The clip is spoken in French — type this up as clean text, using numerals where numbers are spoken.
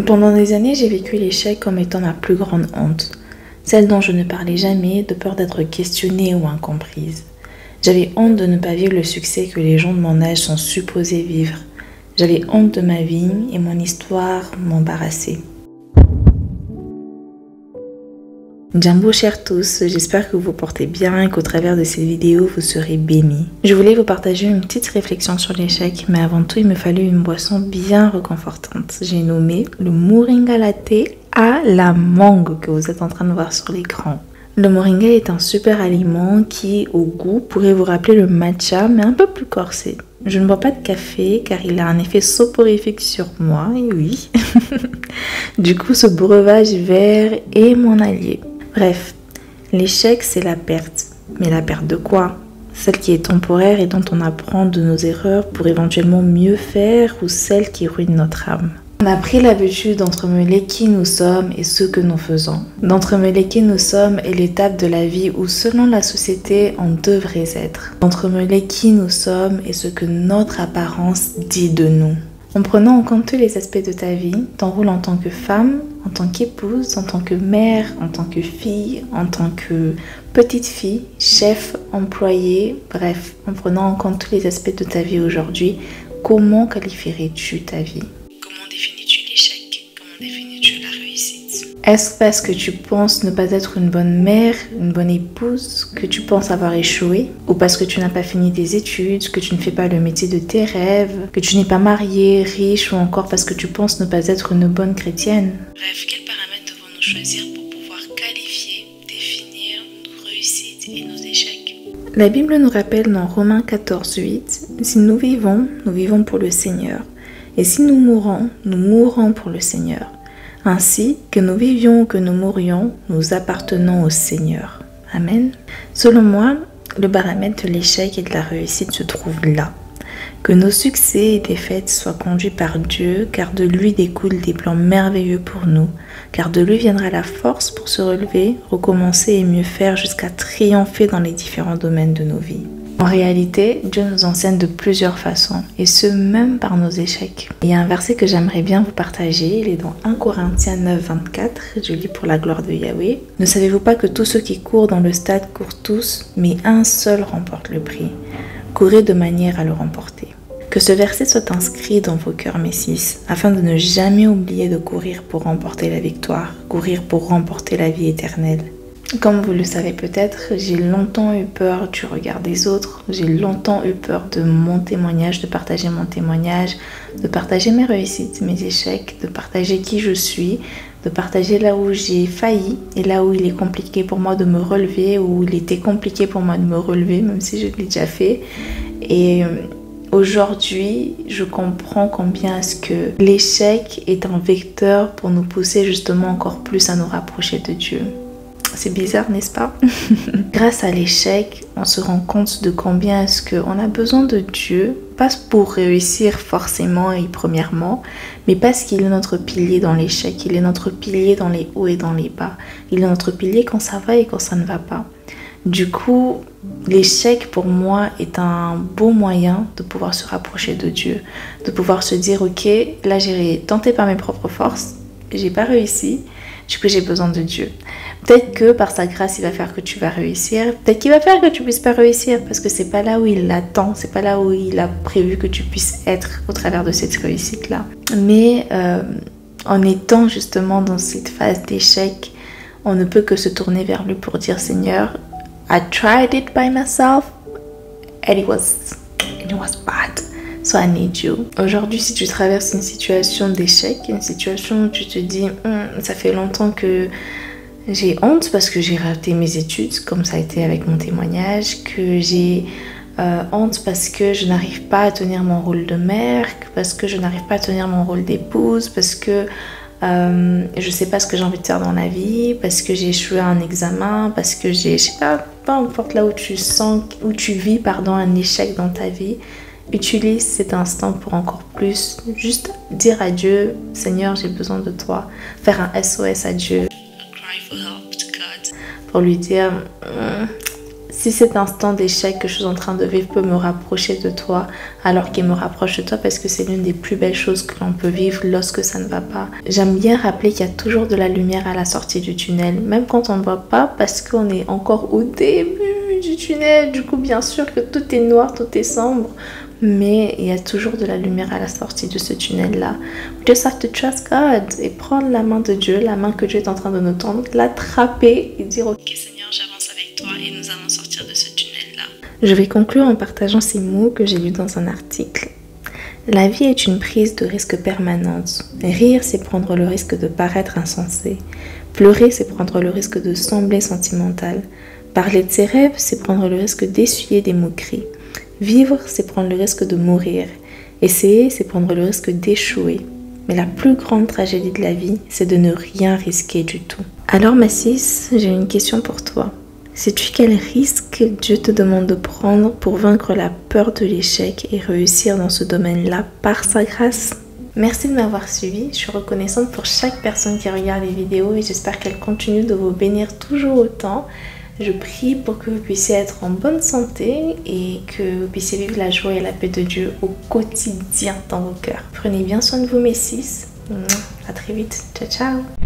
Pendant des années, j'ai vécu l'échec comme étant ma plus grande honte. Celle dont je ne parlais jamais de peur d'être questionnée ou incomprise. J'avais honte de ne pas vivre le succès que les gens de mon âge sont supposés vivre. J'avais honte de ma vie et mon histoire m'embarrassait. Jambo chers tous, j'espère que vous vous portez bien et qu'au travers de cette vidéo, vous serez bénis. Je voulais vous partager une petite réflexion sur l'échec, mais avant tout, il me fallait une boisson bien réconfortante. J'ai nommé le Moringa Latte à la mangue que vous êtes en train de voir sur l'écran. Le moringa est un super aliment qui, au goût, pourrait vous rappeler le matcha, mais un peu plus corsé. Je ne bois pas de café car il a un effet soporifique sur moi, et oui. Du coup, ce breuvage vert est mon allié. Bref, l'échec c'est la perte. Mais la perte de quoi? Celle qui est temporaire et dont on apprend de nos erreurs pour éventuellement mieux faire, ou celle qui ruine notre âme? On a pris l'habitude d'entremêler qui nous sommes et ce que nous faisons. D'entremêler qui nous sommes est l'étape de la vie où, selon la société, on devrait être. D'entremêler qui nous sommes et ce que notre apparence dit de nous. En prenant en compte tous les aspects de ta vie, ton rôle en tant que femme, en tant qu'épouse, en tant que mère, en tant que fille, en tant que petite fille, chef, employée, bref, en prenant en compte tous les aspects de ta vie aujourd'hui, comment qualifierais-tu ta vie? Comment définis-tu l'échec? Comment définis-tu la réussite? Est-ce parce que tu penses ne pas être une bonne mère, une bonne épouse, que tu penses avoir échoué? Ou parce que tu n'as pas fini tes études, que tu ne fais pas le métier de tes rêves, que tu n'es pas mariée, riche, ou encore parce que tu penses ne pas être une bonne chrétienne? Bref, quels paramètres devons-nous choisir pour pouvoir qualifier, définir nos réussites et nos échecs? La Bible nous rappelle dans Romains 14:8, « Si nous vivons pour le Seigneur. Et si nous mourrons pour le Seigneur. Ainsi, que nous vivions ou que nous mourions, nous appartenons au Seigneur. » Amen. Selon moi, le paramètre de l'échec et de la réussite se trouve là. Que nos succès et défaites soient conduits par Dieu, car de lui découlent des plans merveilleux pour nous, car de lui viendra la force pour se relever, recommencer et mieux faire jusqu'à triompher dans les différents domaines de nos vies. En réalité, Dieu nous enseigne de plusieurs façons, et ce même par nos échecs. Il y a un verset que j'aimerais bien vous partager, il est dans 1 Corinthiens 9:24, je lis pour la gloire de Yahweh. « Ne savez-vous pas que tous ceux qui courent dans le stade courent tous, mais un seul remporte le prix. Courez de manière à le remporter. » Que ce verset soit inscrit dans vos cœurs, mes fils, afin de ne jamais oublier de courir pour remporter la victoire, courir pour remporter la vie éternelle. Comme vous le savez peut-être, j'ai longtemps eu peur du regard des autres, j'ai longtemps eu peur de mon témoignage, de partager mon témoignage, de partager mes réussites, mes échecs, de partager qui je suis, de partager là où j'ai failli et là où il est compliqué pour moi de me relever, où il était compliqué pour moi de me relever, même si je l'ai déjà fait. Et aujourd'hui, je comprends combien est-ce que l'échec est un vecteur pour nous pousser justement encore plus à nous rapprocher de Dieu. C'est bizarre, n'est-ce pas? Grâce à l'échec, on se rend compte de combien est-ce qu'on a besoin de Dieu, pas pour réussir forcément et premièrement, mais parce qu'il est notre pilier dans l'échec, il est notre pilier dans les hauts et dans les bas, il est notre pilier quand ça va et quand ça ne va pas. Du coup, l'échec pour moi est un beau moyen de pouvoir se rapprocher de Dieu, de pouvoir se dire ok, là j'ai tenté par mes propres forces, j'ai pas réussi, du coup j'ai besoin de Dieu. Peut-être que par sa grâce il va faire que tu vas réussir, peut-être qu'il va faire que tu puisses pas réussir parce que c'est pas là où il l'attend, c'est pas là où il a prévu que tu puisses être au travers de cette réussite là. Mais en étant justement dans cette phase d'échec, on ne peut que se tourner vers lui pour dire Seigneur, I tried it by myself and it was bad. So I need you. Aujourd'hui, si tu traverses une situation d'échec, une situation où tu te dis ça fait longtemps que j'ai honte parce que j'ai raté mes études, comme ça a été avec mon témoignage, que j'ai honte parce que je n'arrive pas à tenir mon rôle de mère, parce que je n'arrive pas à tenir mon rôle d'épouse, parce que je sais pas ce que j'ai envie de faire dans la vie, parce que j'ai échoué à un examen, parce que je sais pas, peu importe là où tu vis un échec dans ta vie, utilise cet instant pour encore plus juste dire à Dieu, Seigneur, j'ai besoin de toi, faire un SOS à Dieu, pour lui dire Si cet instant d'échec que je suis en train de vivre peut me rapprocher de toi, alors qu'il me rapproche de toi parce que c'est l'une des plus belles choses que l'on peut vivre lorsque ça ne va pas. J'aime bien rappeler qu'il y a toujours de la lumière à la sortie du tunnel, même quand on ne voit pas parce qu'on est encore au début du tunnel. Du coup, bien sûr que tout est noir, tout est sombre, mais il y a toujours de la lumière à la sortie de ce tunnel-là. We just have to trust God et prendre la main de Dieu, la main que Dieu est en train de nous tendre, l'attraper et dire « Ok Seigneur, j'avance avec toi et nous allons sortir de ce tunnel-là. » Je vais conclure en partageant ces mots que j'ai lus dans un article. La vie est une prise de risque permanente. Rire, c'est prendre le risque de paraître insensé. Pleurer, c'est prendre le risque de sembler sentimental. Parler de ses rêves, c'est prendre le risque d'essuyer des moqueries. Vivre, c'est prendre le risque de mourir. Essayer, c'est prendre le risque d'échouer. Mais la plus grande tragédie de la vie, c'est de ne rien risquer du tout. Alors ma sis, j'ai une question pour toi. Sais-tu quel risque Dieu te demande de prendre pour vaincre la peur de l'échec et réussir dans ce domaine-là par sa grâce? Merci de m'avoir suivi. Je suis reconnaissante pour chaque personne qui regarde les vidéos et j'espère qu'elle continue de vous bénir toujours autant. Je prie pour que vous puissiez être en bonne santé et que vous puissiez vivre la joie et la paix de Dieu au quotidien dans vos cœurs. Prenez bien soin de vous mes sis. À très vite. Ciao ciao.